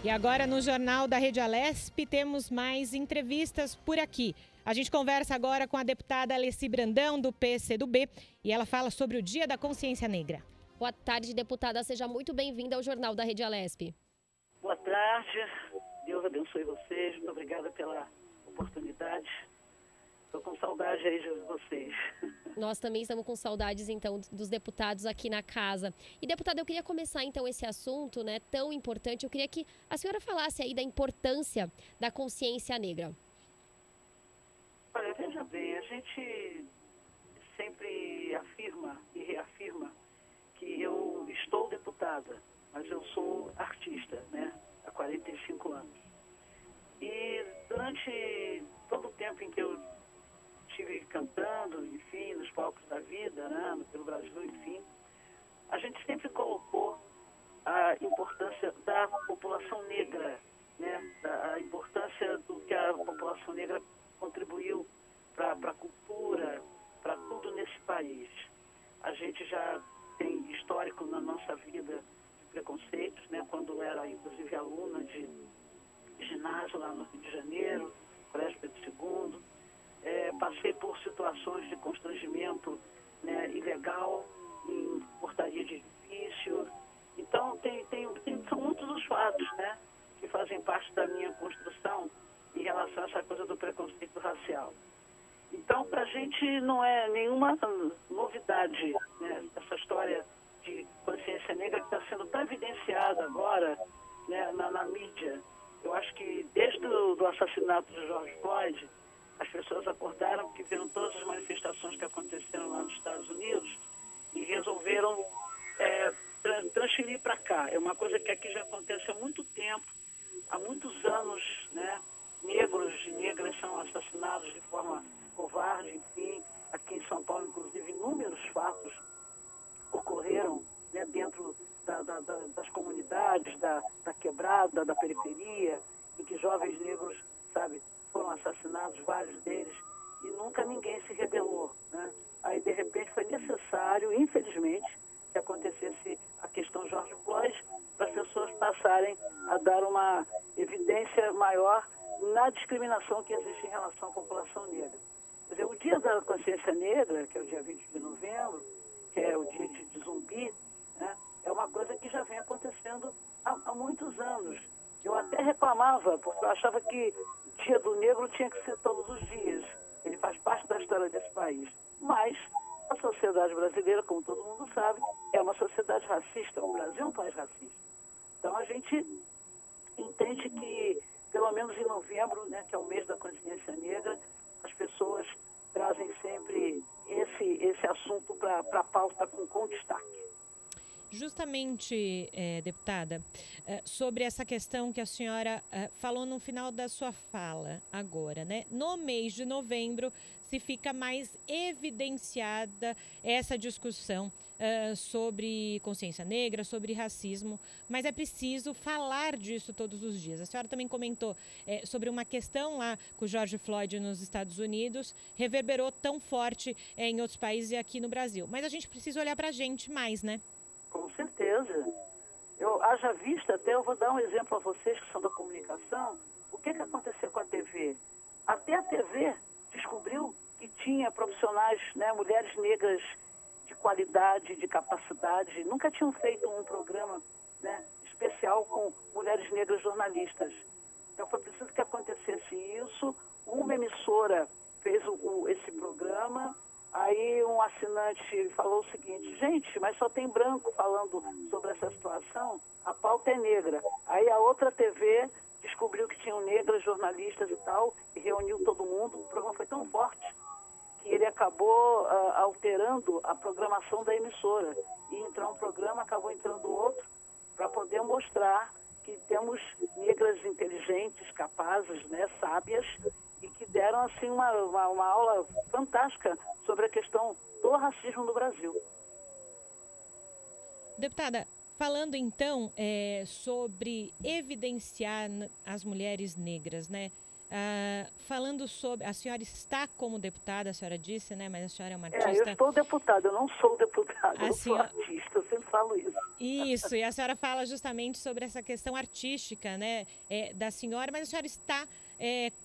E agora no Jornal da Rede Alesp temos mais entrevistas por aqui. A gente conversa agora com a deputada Alessi Brandão, do PCdoB, e ela fala sobre o Dia da Consciência Negra. Boa tarde, deputada. Seja muito bem-vinda ao Jornal da Rede Alesp. Boa tarde. Deus abençoe vocês. Muito obrigada pela oportunidade. Estou com saudade aí de vocês. Nós também estamos com saudades, então, dos deputados aqui na casa. E, deputada, eu queria começar, então, esse assunto, né, tão importante. Eu queria que a senhora falasse aí da importância da consciência negra. Olha, veja bem, a gente sempre afirma e reafirma que eu estou deputada, mas eu sou artista, né, há 45 anos. E durante todo o tempo em que eu estive cantando, enfim, nos palcos da vida, né, pelo Brasil, enfim, a gente sempre colocou a importância da população negra, né, a importância do que a população negra contribuiu para a cultura, para tudo nesse país. A gente já tem histórico na nossa vida de preconceitos, né, quando era, inclusive, aluna de ginásio lá no Rio de Janeiro, Colégio Pedro II. Passei por situações de constrangimento, né, ilegal, em portaria de edifício. Então, são muitos os fatos, né, que fazem parte da minha construção em relação a essa coisa do preconceito racial. Então, para a gente não é nenhuma novidade, né, essa história de consciência negra que está sendo tão evidenciada agora, né, na mídia. Eu acho que desde o assassinato de George Floyd, as pessoas acordaram porque viram todas as manifestações que aconteceram lá nos Estados Unidos e resolveram transferir para cá. É uma coisa que aqui já acontece há muito tempo, há muitos anos, né? Negros e negras são assassinados de forma covarde, enfim. Aqui em São Paulo, inclusive, inúmeros fatos ocorreram, né, dentro das comunidades, da quebrada, da periferia, em que jovens negros, sabe, foram assassinados, vários deles, e nunca ninguém se rebelou, né? Aí, de repente, foi necessário, infelizmente, que acontecesse a questão George Floyd, para as pessoas passarem a dar uma evidência maior na discriminação que existe em relação à população negra. Quer dizer, o Dia da Consciência Negra, que é o dia 20 de novembro, que é o dia de Zumbi, né, é uma coisa que já vem acontecendo há muitos anos. Eu até reclamava, porque eu achava que o Dia do Negro tinha que ser todos os dias. Ele faz parte da história desse país. Mas a sociedade brasileira, como todo mundo sabe, é uma sociedade racista. O Brasil é um país racista. Então a gente entende que, pelo menos em novembro, né, que é o mês da consciência negra, as pessoas trazem sempre esse assunto para a pauta com destaque. Justamente, deputada, sobre essa questão que a senhora falou no final da sua fala agora, né? No mês de novembro se fica mais evidenciada essa discussão sobre consciência negra, sobre racismo, mas é preciso falar disso todos os dias. A senhora também comentou sobre uma questão lá com o George Floyd nos Estados Unidos, reverberou tão forte em outros países e aqui no Brasil. Mas a gente precisa olhar para a gente mais, né? Com certeza. Haja vista, até eu vou dar um exemplo a vocês que são da comunicação, o que aconteceu com a TV? Até a TV descobriu que tinha profissionais, né, mulheres negras de qualidade, de capacidade, nunca tinham feito um programa, né, especial com mulheres negras jornalistas. Então foi preciso que acontecesse isso, uma emissora fez esse programa. Aí um assinante falou o seguinte: gente, mas só tem branco falando sobre essa situação, a pauta é negra. Aí a outra TV descobriu que tinham negras, jornalistas e tal, e reuniu todo mundo. O programa foi tão forte que ele acabou alterando a programação da emissora. E entrou um programa, acabou entrando outro, para poder mostrar que temos negras inteligentes, capazes, né, sábias, e que deram assim uma aula fantástica sobre a questão do racismo no Brasil. Deputada, falando então sobre evidenciar as mulheres negras, né? Falando sobre... A senhora está como deputada, a senhora disse, né? Mas a senhora é uma artista. Eu estou deputada, eu não sou deputada, eu sou artista, eu sempre falo isso. Isso, e a senhora fala justamente sobre essa questão artística, né, da senhora, mas a senhora está,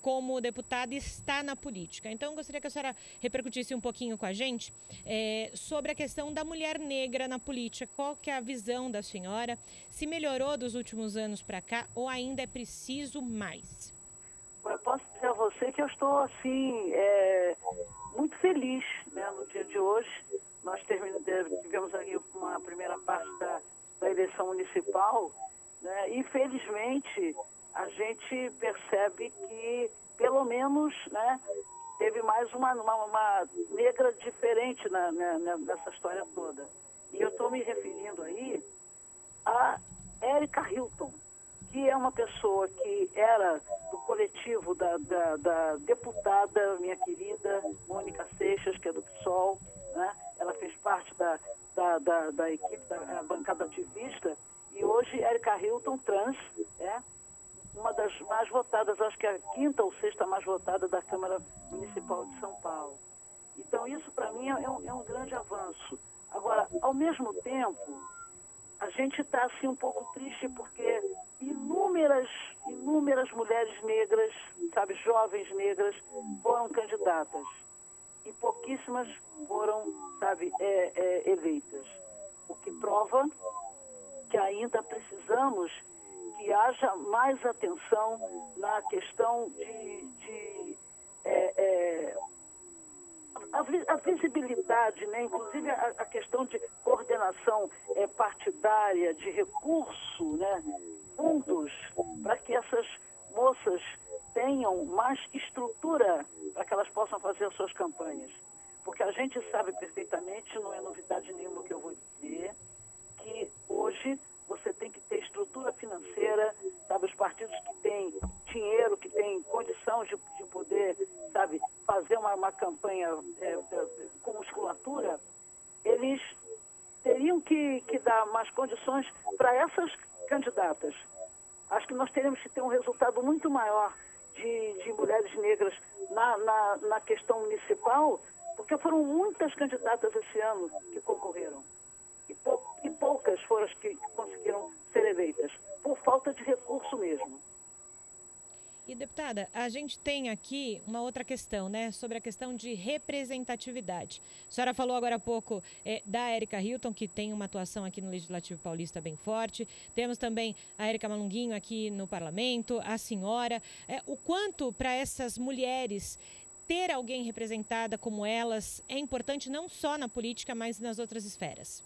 como deputada, está na política. Então, eu gostaria que a senhora repercutisse um pouquinho com a gente sobre a questão da mulher negra na política. Qual que é a visão da senhora? Se melhorou dos últimos anos para cá ou ainda é preciso mais? Eu posso dizer a você que eu estou, assim, muito feliz, né, no dia de hoje. Nós tivemos aqui uma primeira parte da eleição municipal, né, e felizmente a gente percebe que pelo menos, né, teve mais uma negra diferente nessa história toda. E eu estou me referindo aí a Érica Hilton, que é uma pessoa que era do coletivo da deputada, minha querida Mônica Seixas, que é do PSOL, né? Ela fez parte da equipe da bancada ativista, e hoje Érica Hilton, trans, uma das mais votadas, acho que é a quinta ou sexta mais votada da Câmara Municipal de São Paulo. Então isso para mim é um grande avanço. Agora, ao mesmo tempo, a gente está assim um pouco triste porque inúmeras mulheres negras, sabe, jovens negras, foram candidatas e pouquíssimas foram, sabe, eleitas. O que prova que ainda precisamos que haja mais atenção na questão a visibilidade, né? Inclusive a questão de coordenação partidária, de recurso, né? Fundos, para que essas moças tenham mais estrutura para que elas possam fazer as suas campanhas. Porque a gente sabe perfeitamente, não é novidade nenhuma que eu vou dizer, que hoje você tem que ter estrutura financeira, sabe, os partidos que têm dinheiro, que têm condição de poder, sabe, fazer uma campanha com musculatura, eles teriam que dar mais condições para essas candidatas. Acho que nós teríamos que ter um resultado muito maior de mulheres negras na questão municipal, porque foram muitas candidatas esse ano que concorreram. E poucas foram as que conseguiram ser eleitas, por falta de recurso mesmo. E, deputada, a gente tem aqui uma outra questão, né, sobre a questão de representatividade. A senhora falou agora há pouco da Érica Hilton, que tem uma atuação aqui no Legislativo Paulista bem forte. Temos também a Érica Malunguinho aqui no Parlamento, a senhora. O quanto para essas mulheres ter alguém representada como elas é importante não só na política, mas nas outras esferas?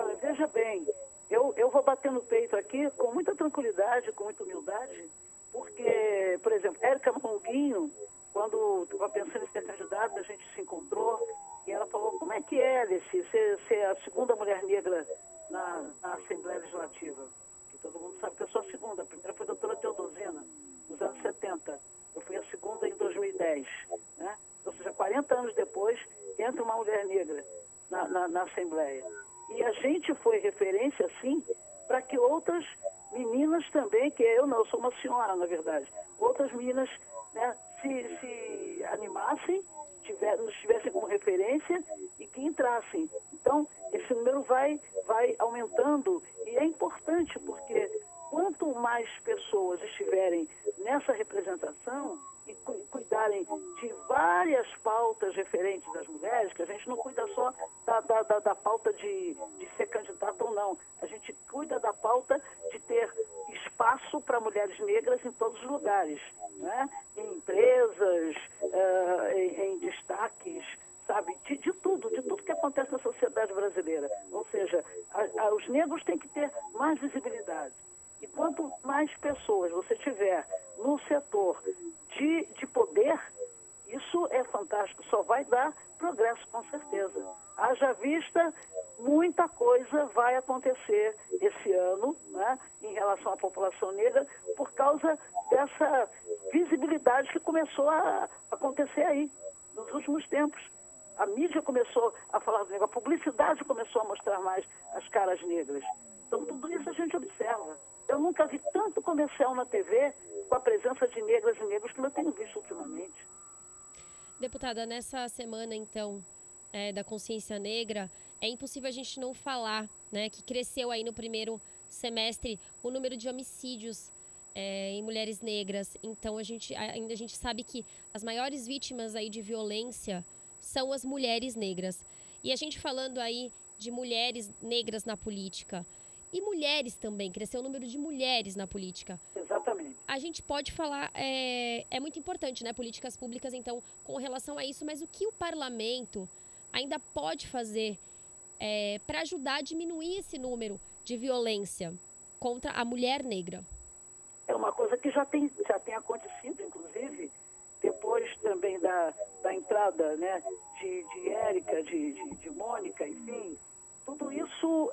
Olha, veja bem, eu vou bater no peito aqui com muita tranquilidade, com muita humildade, porque, por exemplo, Érica Malunguinho, quando estava pensando em ser candidata, a gente se encontrou e ela falou, como é que é, Alice, ser a segunda mulher negra na Assembleia Legislativa? Que todo mundo sabe que eu sou a segunda. A primeira foi a doutora Teodosina, nos anos 70. Eu fui a segunda em 2010. Né? Ou seja, 40 anos depois, entra uma mulher negra na Assembleia. E a gente foi referência, sim, para que outras meninas também, que eu não, eu sou uma senhora, na verdade, outras meninas, né, se animassem, nos tivessem como referência e que entrassem. Então, esse número vai aumentando e é importante porque quanto mais pessoas estiverem nessa representação e cuidarem de várias pautas referentes às mulheres, que a gente não cuida só da pauta de ser candidata ou não, a gente cuida da pauta de ter espaço para mulheres negras em todos os lugares, né? Em empresas, em destaques, sabe, de tudo que acontece na sociedade brasileira. Ou seja, os negros têm que ter mais visibilidade. E quanto mais pessoas você tiver no setor de poder, isso é fantástico, só vai dar progresso com certeza. Haja vista, muita coisa vai acontecer esse ano, né, em relação à população negra, por causa dessa visibilidade que começou a acontecer aí, nos últimos tempos. A mídia começou a falar do negro, a publicidade começou a mostrar mais as caras negras. Então, tudo isso a gente observa. Eu nunca vi tanto comercial na TV com a presença de negras e negros como eu tenho visto ultimamente. Deputada, nessa semana, então, da consciência negra, é impossível a gente não falar né, que cresceu aí no primeiro semestre o número de homicídios em mulheres negras. Então a gente sabe que as maiores vítimas aí de violência são as mulheres negras. E a gente falando aí de mulheres negras na política e mulheres também, cresceu o número de mulheres na política. Exatamente. A gente pode falar, é muito importante, né, políticas públicas, então, com relação a isso, mas o que o parlamento ainda pode fazer para ajudar a diminuir esse número de violência contra a mulher negra? É uma coisa que já tem acontecido, inclusive, depois também da entrada, né, de Érica, de Mônica, enfim. Tudo isso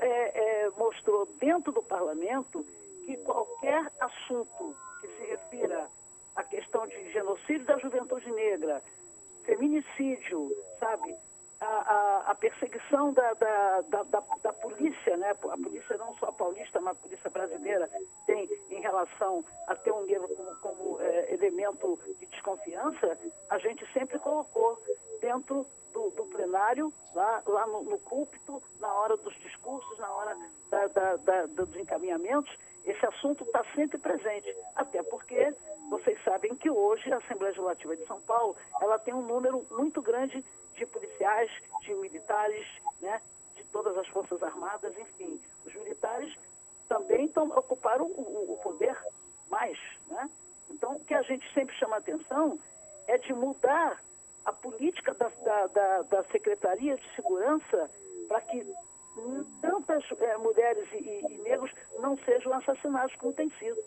mostrou dentro do parlamento que qualquer assunto que se refira à questão de genocídio da juventude negra, feminicídio, sabe, a perseguição da polícia, né? A polícia não só paulista, mas a polícia brasileira tem em relação a ter um negro como elemento de desconfiança, a gente sempre colocou dentro do plenário, lá no púlpito, na hora dos discursos, na hora dos encaminhamentos. Esse assunto está sempre presente, até porque vocês sabem que hoje a Assembleia Legislativa de São Paulo, ela tem um número muito grande de policiais, de militares, né, de todas as Forças Armadas, enfim. Os militares também ocuparam o poder mais, né? Então, o que a gente sempre chama atenção é de mudar a política da Secretaria de Segurança para que tantas mulheres e negros não sejam assassinados como tem sido.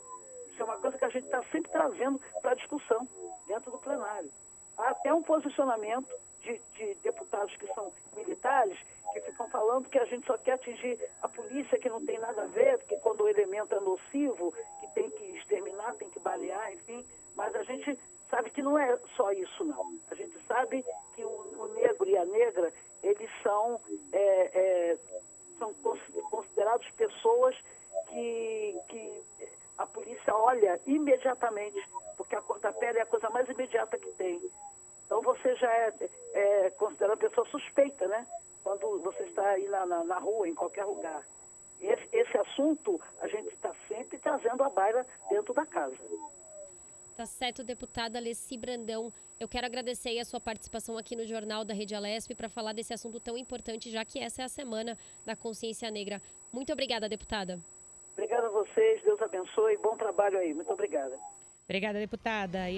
Isso é uma coisa que a gente está sempre trazendo para a discussão dentro do plenário. Há até um posicionamento de deputados que são militares, que ficam falando que a gente só quer atingir a polícia, que não tem nada a ver, porque quando o elemento é nocivo, que tem que exterminar, tem que balear, enfim. Mas a gente sabe que não é só isso, não. A gente sabe que o negro e a negra, eles são considerados pessoas que a polícia olha imediatamente, porque a cor da pele é a coisa mais imediata que tem. Então você já é considerada pessoa suspeita, né? Quando você está aí na rua, em qualquer lugar. Esse assunto a gente está sempre trazendo à baila dentro da casa. Tá certo, deputada Alessi Brandão. Eu quero agradecer aí a sua participação aqui no Jornal da Rede Alesp para falar desse assunto tão importante, já que essa é a Semana da Consciência Negra. Muito obrigada, deputada. Obrigada a vocês, Deus abençoe, bom trabalho aí. Muito obrigada. Obrigada, deputada.